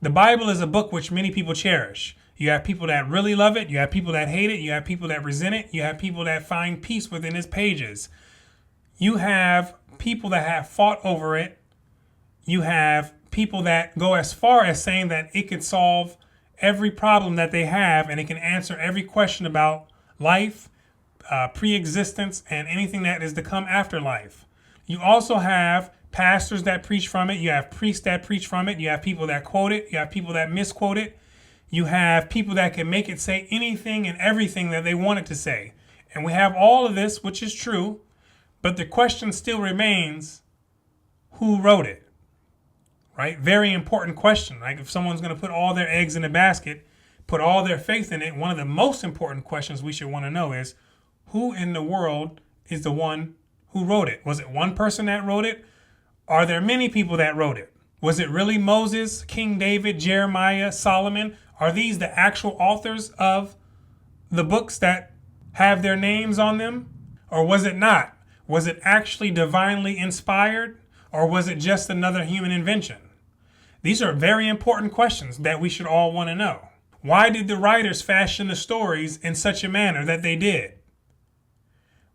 The Bible is a book which many people cherish. You have people that really love it. You have people that hate it. You have people that resent it. You have people that find peace within its pages. You have people that have fought over it. You have people that go as far as saying that it could solve every problem that they have and it can answer every question about life, pre-existence, and anything that is to come after life. You also have pastors that preach from it. You have priests that preach from it. You have people that quote it. You have people that misquote it. You have people that can make it say anything and everything that they want it to say. And we have all of this, which is true, but the question still remains, who wrote it? Right? Very important question. Like if someone's going to put all their eggs in a basket, put all their faith in it, one of the most important questions we should want to know is, who in the world is the one who wrote it? Was it one person that wrote it? Are there many people that wrote it? Was it really Moses, King David, Jeremiah, Solomon? Are these the actual authors of the books that have their names on them? Or was it not? Was it actually divinely inspired? Or was it just another human invention? These are very important questions that we should all want to know. Why did the writers fashion the stories in such a manner that they did?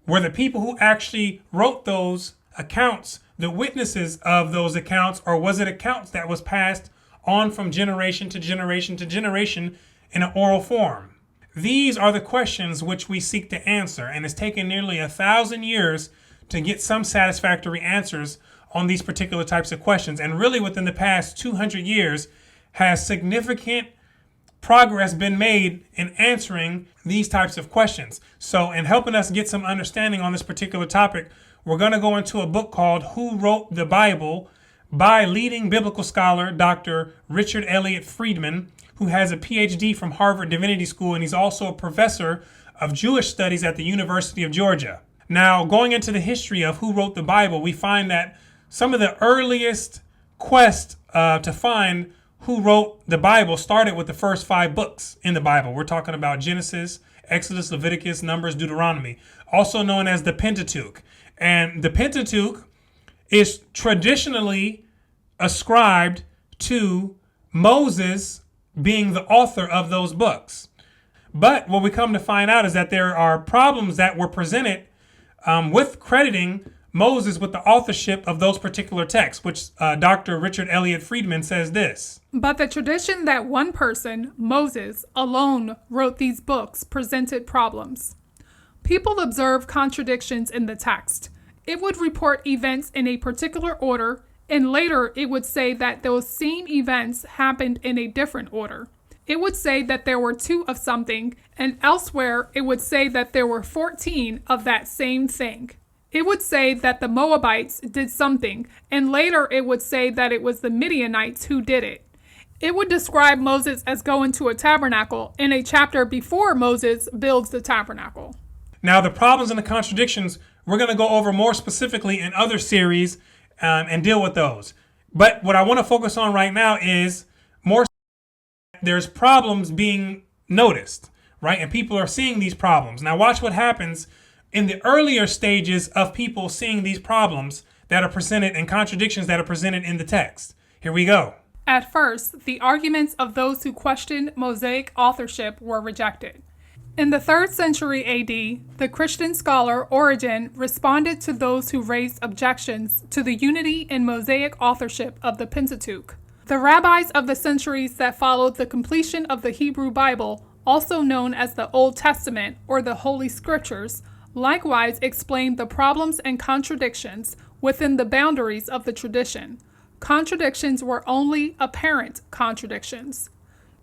Were the people who actually wrote those accounts the witnesses of those accounts, or was it accounts that was passed on from generation to generation to generation in an oral form? These are the questions which we seek to answer, and it's taken nearly 1,000 years to get some satisfactory answers on these particular types of questions. And really within the past 200 years has significant progress been made in answering these types of questions. So in helping us get some understanding on this particular topic, we're going to go into a book called Who Wrote the Bible by leading biblical scholar Dr. Richard Elliott Friedman, who has a PhD from Harvard Divinity School, and he's also a professor of Jewish studies at the University of Georgia. Now, going into the history of who wrote the Bible, we find that some of the earliest quest to find who wrote the Bible started with the first 5 books in the Bible. We're talking about Genesis, Exodus, Leviticus, Numbers, Deuteronomy, also known as the Pentateuch. And the Pentateuch is traditionally ascribed to Moses being the author of those books. But what we come to find out is that there are problems that were presented with crediting Moses with the authorship of those particular texts, which Dr. Richard Elliott Friedman says this. But the tradition that one person, Moses, alone wrote these books presented problems. People observe contradictions in the text. It would report events in a particular order, and later it would say that those same events happened in a different order. It would say that there were 2 of something, and elsewhere it would say that there were 14 of that same thing. It would say that the Moabites did something, and later it would say that it was the Midianites who did it. It would describe Moses as going to a tabernacle in a chapter before Moses builds the tabernacle. Now, the problems and the contradictions, we're going to go over more specifically in other series and deal with those. But what I want to focus on right now is more there's problems being noticed, right? And people are seeing these problems. Now, watch what happens in the earlier stages of people seeing these problems that are presented and contradictions that are presented in the text. Here we go. At first, the arguments of those who questioned Mosaic authorship were rejected. In the 3rd century AD, the Christian scholar Origen responded to those who raised objections to the unity and Mosaic authorship of the Pentateuch. The rabbis of the centuries that followed the completion of the Hebrew Bible, also known as the Old Testament or the Holy Scriptures, likewise explained the problems and contradictions within the boundaries of the tradition. Contradictions were only apparent contradictions.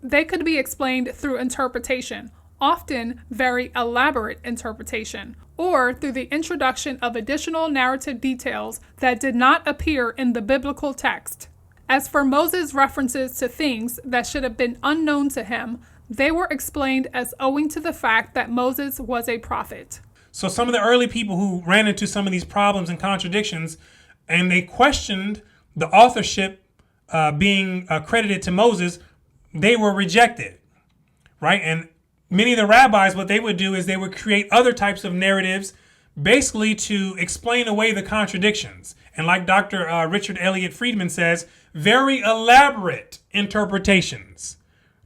They could be explained through interpretation, often very elaborate interpretation, or through the introduction of additional narrative details that did not appear in the biblical text. As for Moses' references to things that should have been unknown to him, they were explained as owing to the fact that Moses was a prophet. So some of the early people who ran into some of these problems and contradictions, and they questioned the authorship being credited to Moses, they were rejected, right? And many of the rabbis, what they would do is they would create other types of narratives basically to explain away the contradictions. And like Dr. Richard Elliott Friedman says, very elaborate interpretations.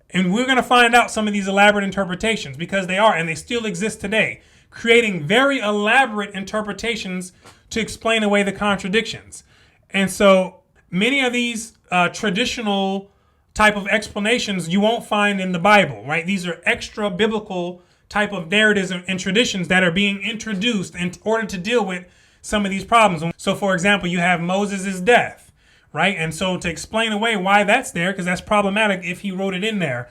And we're going to find out some of these elaborate interpretations because they are, and they still exist today, creating very elaborate interpretations to explain away the contradictions. And so many of these traditional type of explanations you won't find in the Bible, right? These are extra biblical type of narratives and traditions that are being introduced in order to deal with some of these problems. So, for example, you have Moses' death, right? And so to explain away why that's there, because that's problematic if he wrote it in there,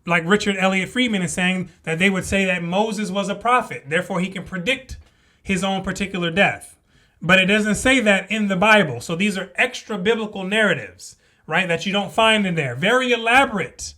like Richard Elliott Friedman is saying that they would say that Moses was a prophet, therefore he can predict his own particular death. But it doesn't say that in the Bible. So these are extra biblical narratives, right, that you don't find in there. Very elaborate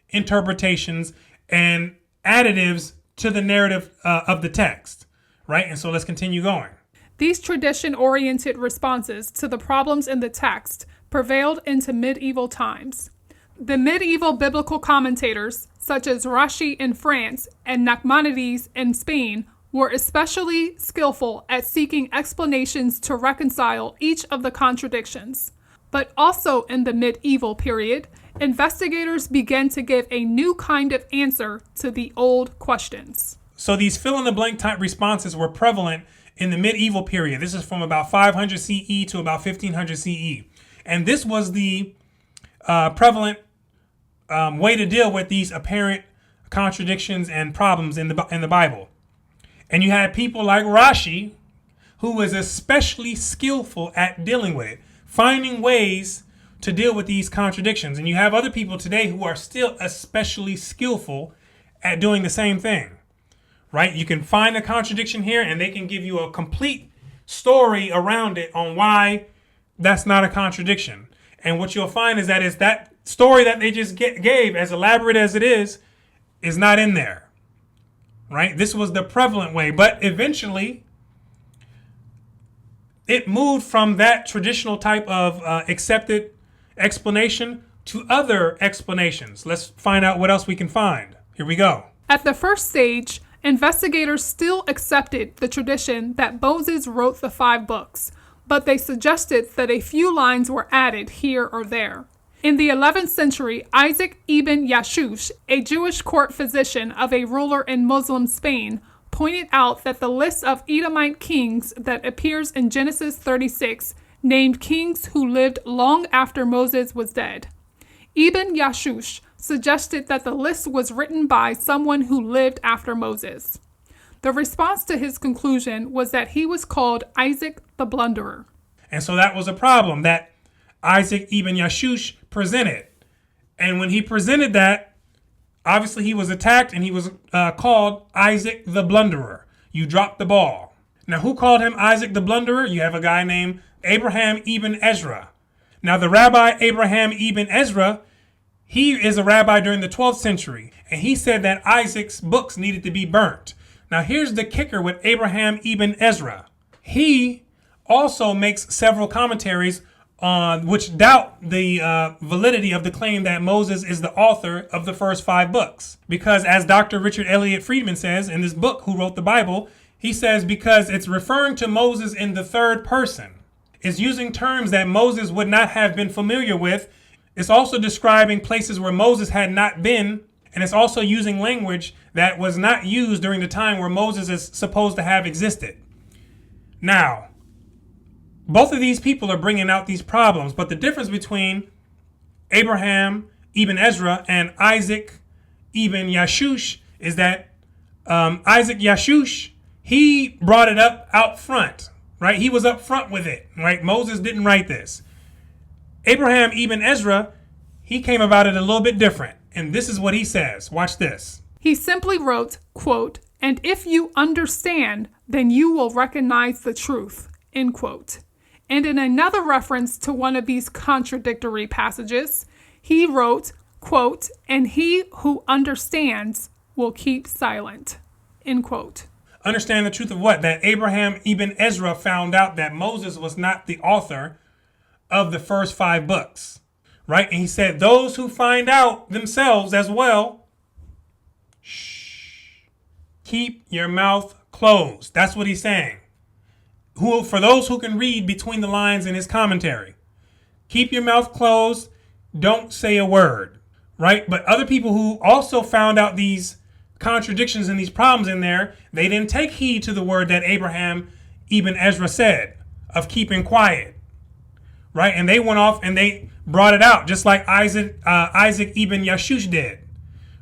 interpretations and additives to the narrative of the text, right? And so let's continue going. These tradition-oriented responses to the problems in the text prevailed into medieval times. The medieval biblical commentators, such as Rashi in France and Nachmanides in Spain, were especially skillful at seeking explanations to reconcile each of the contradictions. But also in the medieval period, investigators began to give a new kind of answer to the old questions. So these fill-in-the-blank type responses were prevalent in the medieval period. This is from about 500 CE to about 1500 CE. And this was the prevalent way to deal with these apparent contradictions and problems in the Bible. And you had people like Rashi, who was especially skillful at dealing with it, finding ways to deal with these contradictions. And you have other people today who are still especially skillful at doing the same thing, right? You can find a contradiction here and they can give you a complete story around it on why that's not a contradiction. And what you'll find is that that story that they just gave, as elaborate as it is not in there, right? This was the prevalent way, but eventually it moved from that traditional type of accepted explanation to other explanations. Let's find out what else we can find. Here we go. At the first stage, investigators still accepted the tradition that Moses wrote the 5 books, but they suggested that a few lines were added here or there. In the 11th century, Isaac ibn Yashush, a Jewish court physician of a ruler in Muslim Spain, pointed out that the list of Edomite kings that appears in Genesis 36 named kings who lived long after Moses was dead. Ibn Yashush suggested that the list was written by someone who lived after Moses. The response to his conclusion was that he was called Isaac the Blunderer. And so that was a problem that Isaac ibn Yashush presented. And when he presented that, obviously he was attacked and he was called Isaac the Blunderer. You dropped the ball. Now, who called him Isaac the Blunderer? You have a guy named Abraham ibn Ezra. Now, the rabbi Abraham ibn Ezra, he is a rabbi during the 12th century. And he said that Isaac's books needed to be burnt. Now, here's the kicker with Abraham ibn Ezra. He also makes several commentaries which doubt the validity of the claim that Moses is the author of the first 5 books. Because as Dr. Richard Elliott Friedman says in this book, Who Wrote the Bible, he says because it's referring to Moses in the third person. It's using terms that Moses would not have been familiar with. It's also describing places where Moses had not been. And it's also using language that was not used during the time where Moses is supposed to have existed. Now, both of these people are bringing out these problems, but the difference between Abraham ibn Ezra and Isaac ibn Yashush is that Isaac Yashush, he brought it up out front, right? He was up front with it, right? Moses didn't write this. Abraham ibn Ezra, he came about it a little bit different. And this is what he says. Watch this. He simply wrote, quote, "And if you understand, then you will recognize the truth," end quote. And in another reference to one of these contradictory passages, he wrote, quote, "And he who understands will keep silent," end quote. Understand the truth of what? That Abraham ibn Ezra found out that Moses was not the author of the first 5 books, right? And he said, those who find out themselves as well, shh, keep your mouth closed. That's what he's saying. For those who can read between the lines in his commentary, Keep your mouth closed. Don't say a word, right? But other people who also found out these contradictions and these problems in there, they didn't take heed to the word that Abraham ibn Ezra said of keeping quiet, right? And they went off and they brought it out, just like Isaac ibn Yashush did,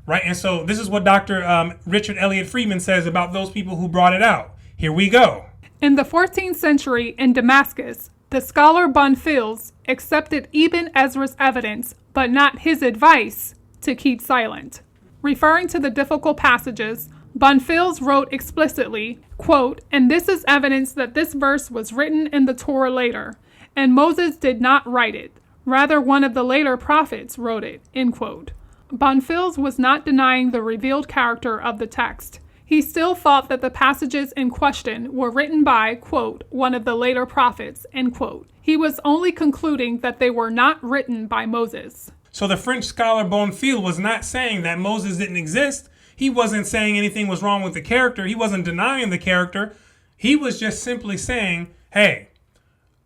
right? And so this is what Dr. Richard Elliott Friedman says about those people who brought it out. Here we go. In the 14th century in Damascus, the scholar Bonfils accepted Ibn Ezra's evidence, but not his advice, to keep silent. Referring to the difficult passages, Bonfils wrote explicitly, quote, "And this is evidence that this verse was written in the Torah later, and Moses did not write it. Rather, one of the later prophets wrote it," end quote. Bonfils was not denying the revealed character of the text. He still thought that the passages in question were written by, quote, "one of the later prophets," end quote. He was only concluding that they were not written by Moses. So the French scholar Bonfils was not saying that Moses didn't exist. He wasn't saying anything was wrong with the character. He wasn't denying the character. He was just simply saying, hey,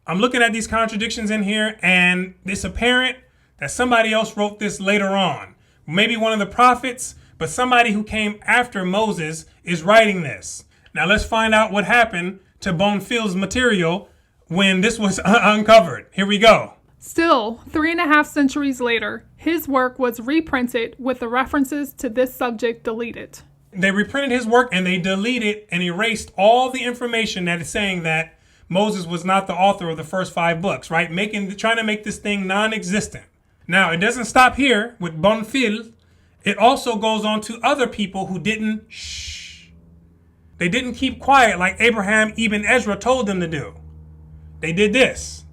I'm looking at these contradictions in here, and it's apparent that somebody else wrote this later on. Maybe one of the prophets, but somebody who came after Moses is writing this. Now let's find out what happened to Bonfils' material when this was uncovered. Here we go. Still, 3.5 centuries later, his work was reprinted with the references to this subject deleted. They reprinted his work and they deleted and erased all the information that is saying that Moses was not the author of the first 5 books, right? Trying to make this thing non-existent. Now, it doesn't stop here with Bonfils. It also goes on to other people who didn't shh. They didn't keep quiet like Abraham ibn Ezra told them to do. They did this.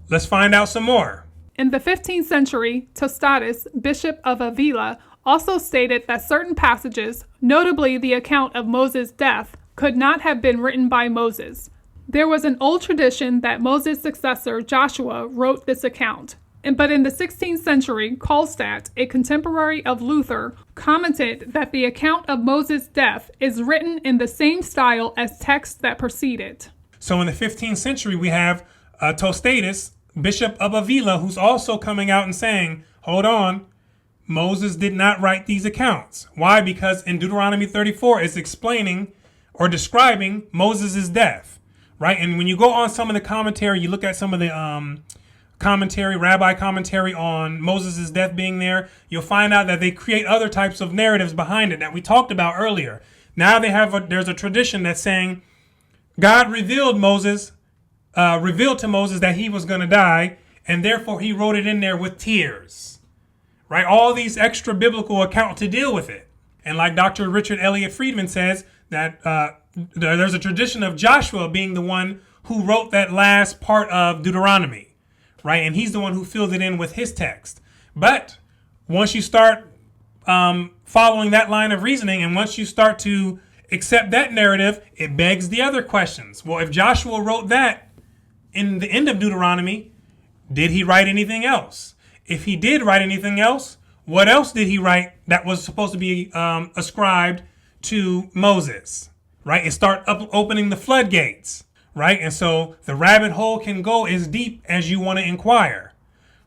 Let's find out some more. In the 15th century, Tostatus, bishop of Avila, also stated that certain passages, notably the account of Moses' death, could not have been written by Moses. There was an old tradition that Moses' successor, Joshua, wrote this account. But in the 16th century, Karlstadt, a contemporary of Luther, commented that the account of Moses' death is written in the same style as texts that precede it. So in the 15th century, we have Tostatus, bishop of Avila, who's also coming out and saying, hold on, Moses did not write these accounts. Why? Because in Deuteronomy 34, it's explaining or describing Moses' death, right? And when you go on some of the commentary, you look at some of the rabbi commentary on Moses' death being there, you'll find out that they create other types of narratives behind it that we talked about earlier. Now there's a tradition that's saying God revealed to Moses that he was going to die, and therefore he wrote it in there with tears, right? All these extra biblical accounts to deal with it. And like Dr. Richard Elliott Friedman says, that there's a tradition of Joshua being the one who wrote that last part of Deuteronomy, right? And he's the one who filled it in with his text. But once you start following that line of reasoning, and once you start to accept that narrative, it begs the other questions. Well, if Joshua wrote that in the end of Deuteronomy, did he write anything else? If he did write anything else, what else did he write that was supposed to be ascribed to Moses, right? And start opening the floodgates, right? And so the rabbit hole can go as deep as you want to inquire,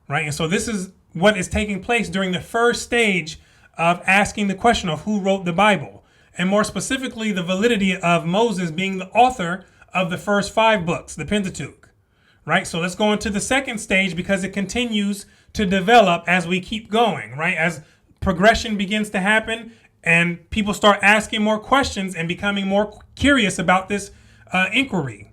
right? And so this is what is taking place during the first stage of asking the question of who wrote the Bible, and more specifically, the validity of Moses being the author of the first 5 books, the Pentateuch, right? So let's go into the second stage because it continues to develop as we keep going, right? As progression begins to happen and people start asking more questions and becoming more curious about this inquiry,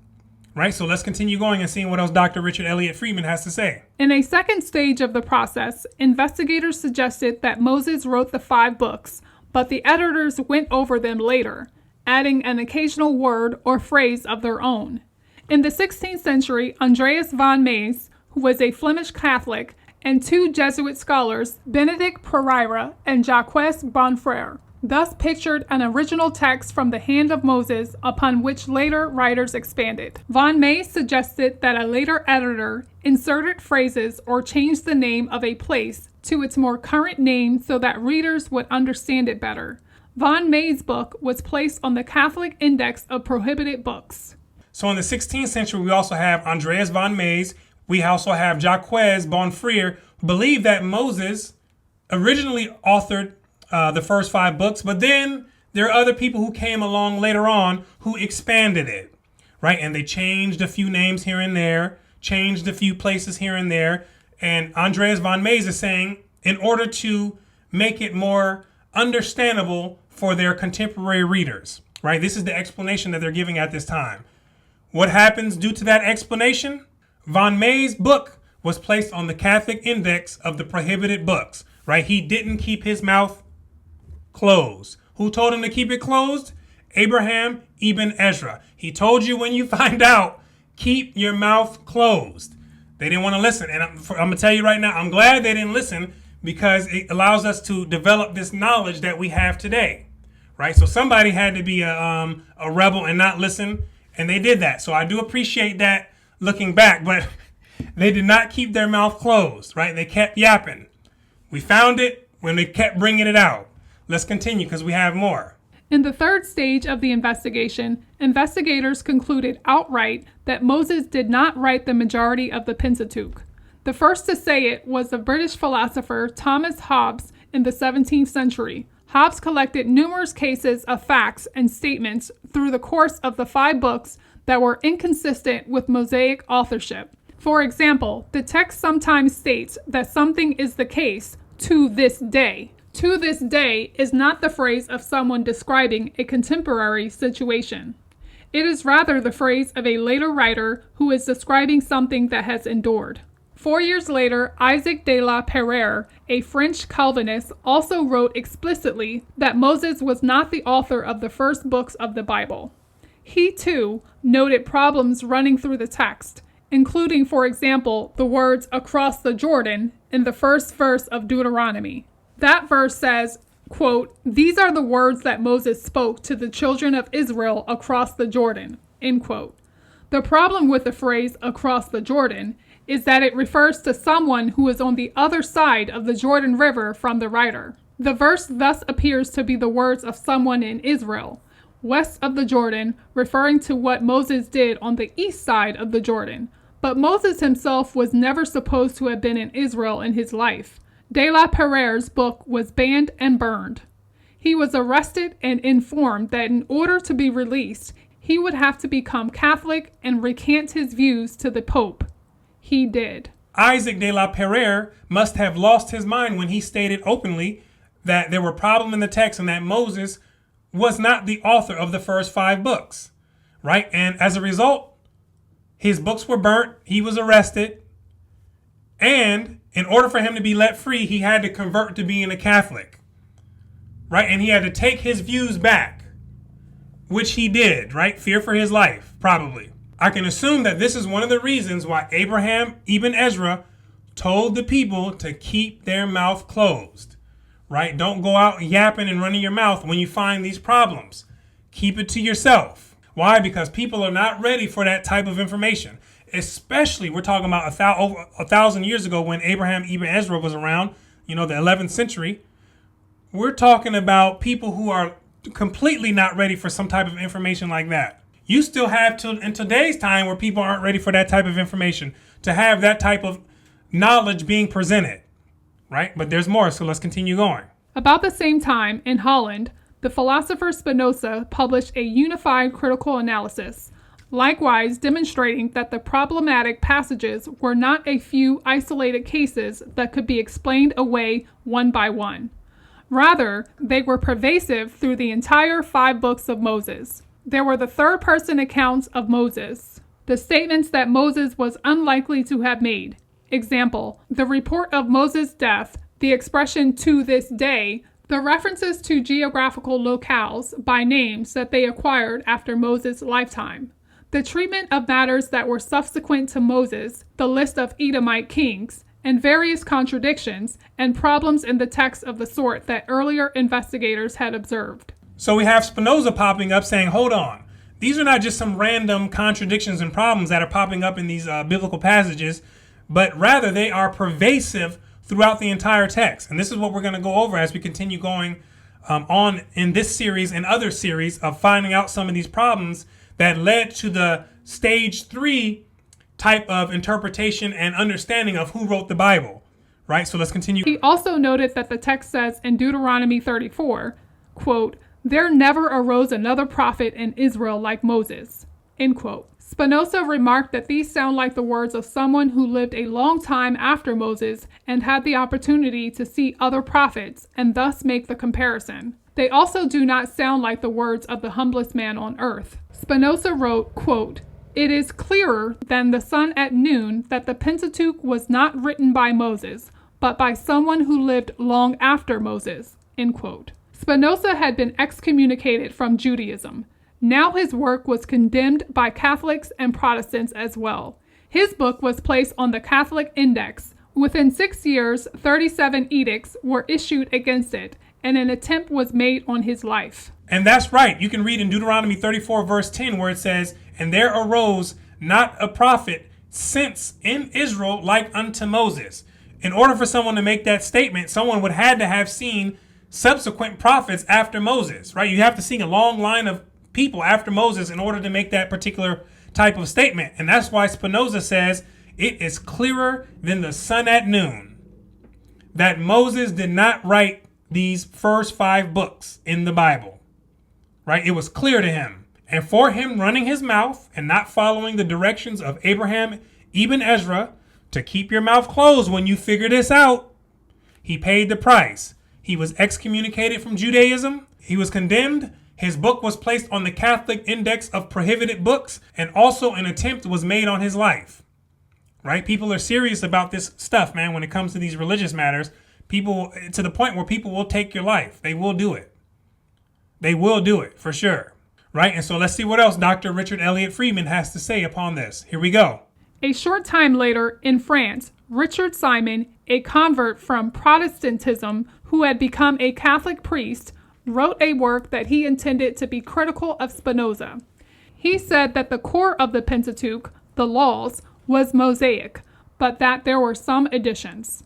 right? So let's continue going and seeing what else Dr. Richard Elliott Friedman has to say. In a second stage of the process, investigators suggested that Moses wrote the 5 books, but the editors went over them later, adding an occasional word or phrase of their own. In the 16th century, Andreas van Maes, who was a Flemish Catholic, and 2 Jesuit scholars, Benedict Pereira and Jacques Bonfrère, thus pictured an original text from the hand of Moses upon which later writers expanded. Van Maes suggested that a later editor inserted phrases or changed the name of a place to its more current name so that readers would understand it better. Van Maes' book was placed on the Catholic Index of Prohibited Books. So in the 16th century, we also have Andreas van Maes, we also have Jacques Bonfrere, who believed that Moses originally authored the first 5 books, but then there are other people who came along later on who expanded it, right? And they changed a few names here and there, changed a few places here and there. And Andreas von Mays is saying, in order to make it more understandable for their contemporary readers, right? This is the explanation that they're giving at this time. What happens due to that explanation? Von Mays' book was placed on the Catholic Index of the prohibited books, right? He didn't keep his mouth closed. Who told him to keep it closed? Abraham ibn Ezra. He told you, when you find out, keep your mouth closed. They didn't want to listen. And I'm going to tell you right now, I'm glad they didn't listen, because it allows us to develop this knowledge that we have today, right? So somebody had to be a rebel and not listen, and they did that. So I do appreciate that looking back, but they did not keep their mouth closed, right? They kept yapping. We found it when they kept bringing it out. Let's continue because we have more. In the third stage of the investigation, investigators concluded outright that Moses did not write the majority of the Pentateuch. The first to say it was the British philosopher Thomas Hobbes in the 17th century. Hobbes collected numerous cases of facts and statements through the course of the 5 books that were inconsistent with Mosaic authorship. For example, the text sometimes states that something is the case to this day. To this day is not the phrase of someone describing a contemporary situation. It is rather the phrase of a later writer who is describing something that has endured. 4 years later, Isaac de la Pereire, a French Calvinist, also wrote explicitly that Moses was not the author of the first books of the Bible. He, too, noted problems running through the text, including, for example, the words "across the Jordan" in the first verse of Deuteronomy. That verse says, quote, "These are the words that Moses spoke to the children of Israel across the Jordan," end quote. The problem with the phrase "across the Jordan" is that it refers to someone who is on the other side of the Jordan River from the writer. The verse thus appears to be the words of someone in Israel, west of the Jordan, referring to what Moses did on the east side of the Jordan. But Moses himself was never supposed to have been in Israel in his life. De la Pereire's book was banned and burned. He was arrested and informed that in order to be released, he would have to become Catholic and recant his views to the Pope. He did. Isaac de la Pereire must have lost his mind when he stated openly that there were problems in the text and that Moses was not the author of the first 5 books, right? And as a result, his books were burnt, he was arrested, and in order for him to be let free, he had to convert to being a Catholic, right? And he had to take his views back, which he did, right? Fear for his life, probably. I can assume that this is one of the reasons why Abraham ibn Ezra told the people to keep their mouth closed, right? Don't go out yapping and running your mouth when you find these problems. Keep it to yourself. Why? Because people are not ready for that type of information. Especially, we're talking about over 1,000 years ago when Abraham ibn Ezra was around, the 11th century. We're talking about people who are completely not ready for some type of information like that. You still have till in today's time where people aren't ready for that type of information to have that type of knowledge being presented, right? But there's more, so let's continue going. About the same time, in Holland, the philosopher Spinoza published a unified critical analysis, likewise demonstrating that the problematic passages were not a few isolated cases that could be explained away one by one. Rather, they were pervasive through the entire 5 books of Moses. There were the third-person accounts of Moses, the statements that Moses was unlikely to have made. Example, the report of Moses' death, the expression "to this day," the references to geographical locales by names that they acquired after Moses' lifetime, the treatment of matters that were subsequent to Moses, the list of Edomite kings, and various contradictions and problems in the text of the sort that earlier investigators had observed. So we have Spinoza popping up saying, hold on, these are not just some random contradictions and problems that are popping up in these biblical passages, but rather they are pervasive throughout the entire text. And this is what we're going to go over as we continue going on in this series and other series of finding out some of these problems that led to the stage 3 type of interpretation and understanding of who wrote the Bible, right? So let's continue. He also noted that the text says in Deuteronomy 34, quote, "There never arose another prophet in Israel like Moses," end quote. Spinoza remarked that these sound like the words of someone who lived a long time after Moses and had the opportunity to see other prophets and thus make the comparison. They also do not sound like the words of the humblest man on earth. Spinoza wrote, quote, "It is clearer than the sun at noon that the Pentateuch was not written by Moses, but by someone who lived long after Moses," end quote. Spinoza had been excommunicated from Judaism. Now his work was condemned by Catholics and Protestants as well. His book was placed on the Catholic Index. Within 6 years, 37 edicts were issued against it, and an attempt was made on his life. And that's right. You can read in Deuteronomy 34, verse 10, where it says, "And there arose not a prophet since in Israel like unto Moses." In order for someone to make that statement, someone would had to have seen subsequent prophets after Moses, right? You have to see a long line of people after Moses in order to make that particular type of statement. And that's why Spinoza says it is clearer than the sun at noon that Moses did not write these first 5 books in the Bible, right? It was clear to him. And for him running his mouth and not following the directions of Abraham, Ibn Ezra, to keep your mouth closed when you figure this out, he paid the price. He was excommunicated from Judaism. He was condemned. His book was placed on the Catholic Index of Prohibited Books, and also an attempt was made on his life, right? People are serious about this stuff, man, when it comes to these religious matters. People, to the point where people will take your life. They will do it. They will do it, for sure, right? And so let's see what else Dr. Richard Elliott Friedman has to say upon this. Here we go. A short time later, in France, Richard Simon, a convert from Protestantism who had become a Catholic priest, wrote a work that he intended to be critical of Spinoza. He said that the core of the Pentateuch, the laws, was Mosaic, but that there were some additions.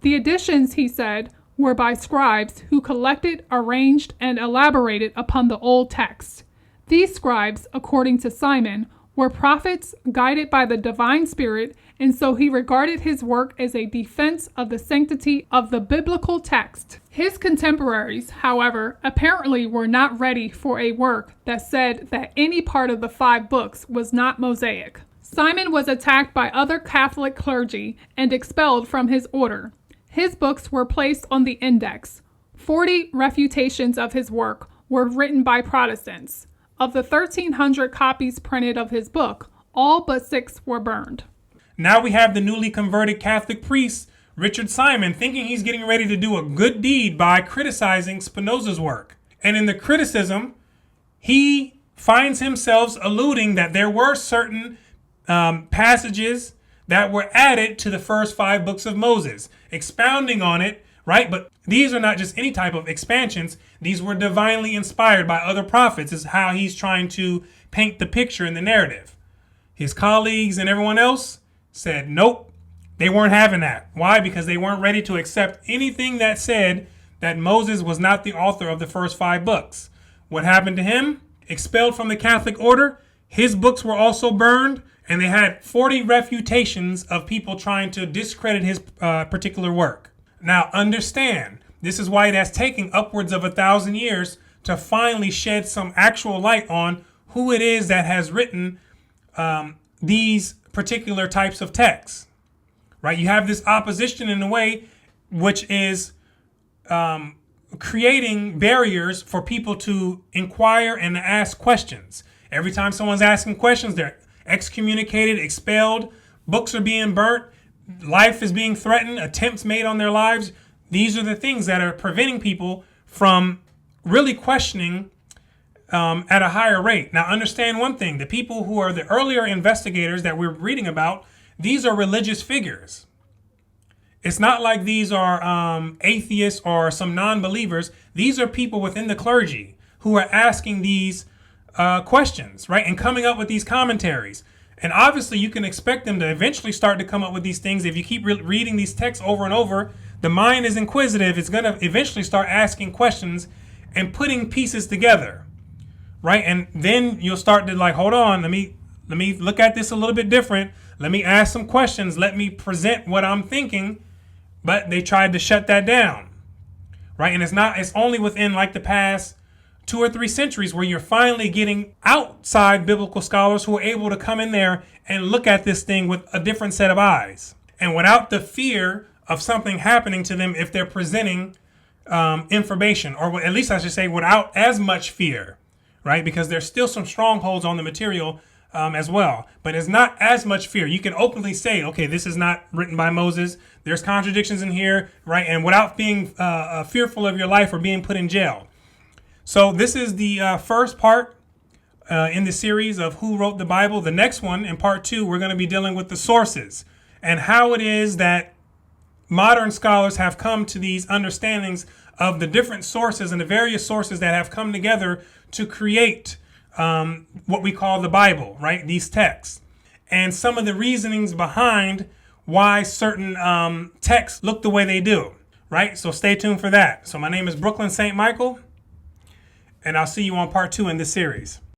The additions, he said, were by scribes who collected, arranged, and elaborated upon the old text. These scribes, according to Simon, were prophets guided by the divine spirit, and so he regarded his work as a defense of the sanctity of the biblical text. His contemporaries, however, apparently were not ready for a work that said that any part of the 5 books was not Mosaic. Simon was attacked by other Catholic clergy and expelled from his order. His books were placed on the index. 40 refutations of his work were written by Protestants. Of the 1,300 copies printed of his book, all but 6 were burned. Now we have the newly converted Catholic priest, Richard Simon, thinking he's getting ready to do a good deed by criticizing Spinoza's work. And in the criticism, he finds himself alluding that there were certain passages that were added to the first 5 books of Moses, expounding on it, right? But these are not just any type of expansions. These were divinely inspired by other prophets, is how he's trying to paint the picture in the narrative. His colleagues and everyone else said, nope, they weren't having that. Why? Because they weren't ready to accept anything that said that Moses was not the author of the first 5 books. What happened to him? Expelled from the Catholic order. His books were also burned, and they had 40 refutations of people trying to discredit his particular work. Now, understand, this is why it has taken upwards of 1,000 years to finally shed some actual light on who it is that has written these particular types of texts, right? You have this opposition in a way which is creating barriers for people to inquire and ask questions. Every time someone's asking questions, they're excommunicated, expelled, books are being burnt, life is being threatened, attempts made on their lives. These are the things that are preventing people from really questioning at a higher rate. Now, understand one thing. The people who are the earlier investigators that we're reading about, these are religious figures. It's not like these are atheists or some non-believers. These are people within the clergy who are asking these questions, right? And coming up with these commentaries. And obviously, you can expect them to eventually start to come up with these things. If you keep reading these texts over and over, the mind is inquisitive. It's going to eventually start asking questions and putting pieces together, right? And then you'll start to like, hold on, let me look at this a little bit different. Let me ask some questions. Let me present what I'm thinking. But they tried to shut that down, right? And it's only within like the past 2 or 3 centuries where you're finally getting outside biblical scholars who are able to come in there and look at this thing with a different set of eyes. And without the fear of something happening to them if they're presenting information, or at least I should say without as much fear, right? Because there's still some strongholds on the material as well, but it's not as much fear. You can openly say, okay, this is not written by Moses. There's contradictions in here, right? And without being fearful of your life or being put in jail. So this is the first part in the series of who wrote the Bible. The next one, in part 2, we're going to be dealing with the sources and how it is that modern scholars have come to these understandings of the different sources and the various sources that have come together to create what we call the Bible, right? These texts. And some of the reasonings behind why certain texts look the way they do, right? So stay tuned for that. So my name is Brooklyn St. Michael, and I'll see you on part 2 in this series.